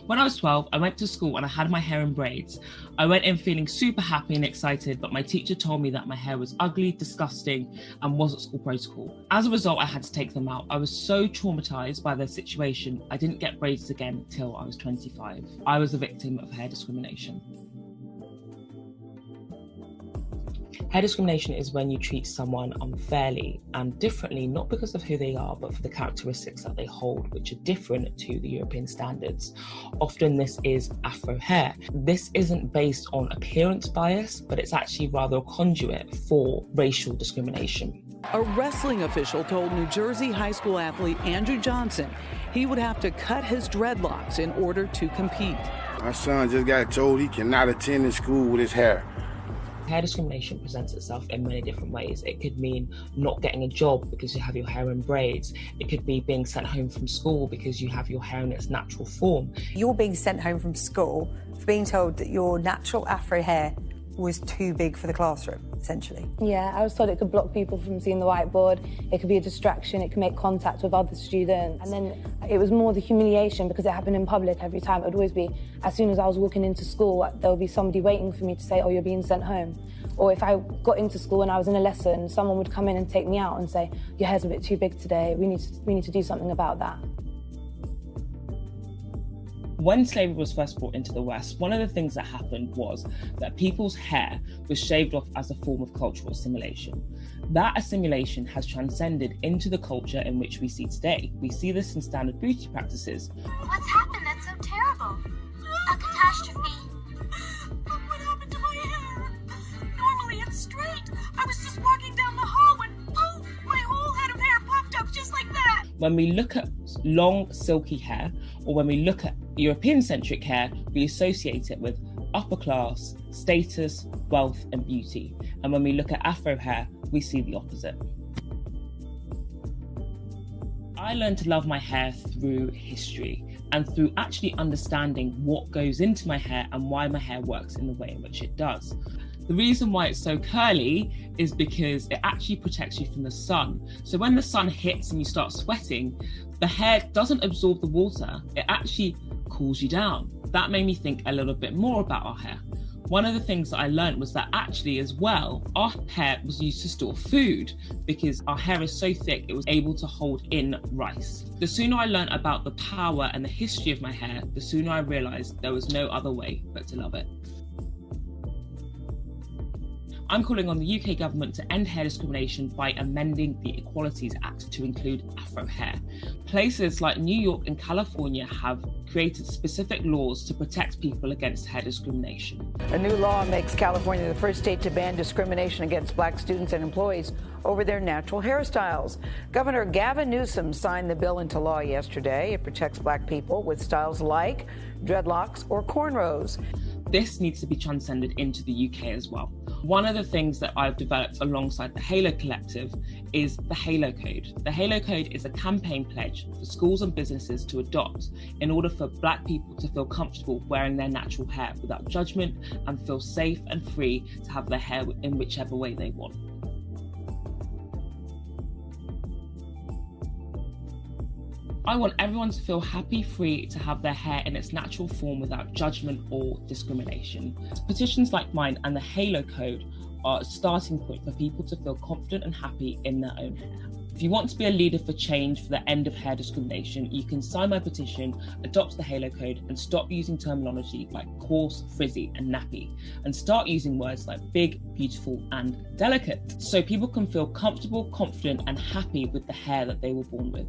When I was 12, I went to school and I had my hair in braids. I went in feeling super happy and excited, but my teacher told me that my hair was ugly, disgusting, and wasn't school protocol. As a result, I had to take them out. I was so traumatized by the situation, I didn't get braids again till I was 25. I was a victim of hair discrimination. Hair discrimination is when you treat someone unfairly and differently, not because of who they are, but for the characteristics that they hold, which are different to the European standards. Often this is Afro hair. This isn't based on appearance bias, but it's actually rather a conduit for racial discrimination. A wrestling official told New Jersey high school athlete Andrew Johnson he would have to cut his dreadlocks in order to compete. My son just got told he cannot attend his school with his hair. Hair discrimination presents itself in many different ways. It could mean not getting a job because you have your hair in braids. It could be being sent home from school because you have your hair in its natural form. You're being sent home from school for being told that your natural Afro hair was too big for the classroom, essentially. Yeah, I was told it could block people from seeing the whiteboard, it could be a distraction, it could make contact with other students. And then it was more the humiliation because it happened in public every time. It would always be, as soon as I was walking into school, there would be somebody waiting for me to say, oh, you're being sent home. Or if I got into school and I was in a lesson, someone would come in and take me out and say, your hair's a bit too big today, we need to do something about that. When slavery was first brought into the West, one of the things that happened was that people's hair was shaved off as a form of cultural assimilation. That assimilation has transcended into the culture in which we see today. We see this in standard beauty practices. What's happened? That's so terrible. A catastrophe. Look what happened to my hair. Normally it's straight. I was just walking down the hall when, oh, my whole head of hair popped up just like that. When we look at long, silky hair, or when we look at European-centric hair, we associate it with upper class, status, wealth, and beauty. And when we look at Afro hair, we see the opposite. I learned to love my hair through history and through actually understanding what goes into my hair and why my hair works in the way in which it does. The reason why it's so curly is because it actually protects you from the sun. So when the sun hits and you start sweating, the hair doesn't absorb the water, it actually cools you down. That made me think a little bit more about our hair. One of the things that I learned was that actually as well, our hair was used to store food because our hair is so thick, it was able to hold in rice. The sooner I learned about the power and the history of my hair, the sooner I realized there was no other way but to love it. I'm calling on the UK government to end hair discrimination by amending the Equalities Act to include Afro hair. Places like New York and California have created specific laws to protect people against hair discrimination. A new law makes California the first state to ban discrimination against black students and employees over their natural hairstyles. Governor Gavin Newsom signed the bill into law yesterday. It protects black people with styles like dreadlocks or cornrows. This needs to be transcended into the UK as well. One of the things that I've developed alongside the Halo Collective is the Halo Code. The Halo Code is a campaign pledge for schools and businesses to adopt in order for black people to feel comfortable wearing their natural hair without judgment and feel safe and free to have their hair in whichever way they want. I want everyone to feel happy, free to have their hair in its natural form without judgment or discrimination. Petitions like mine and the Halo Code are a starting point for people to feel confident and happy in their own hair. If you want to be a leader for change for the end of hair discrimination, you can sign my petition, adopt the Halo Code, and stop using terminology like coarse, frizzy, and nappy, and start using words like big, beautiful, and delicate, so people can feel comfortable, confident, and happy with the hair that they were born with.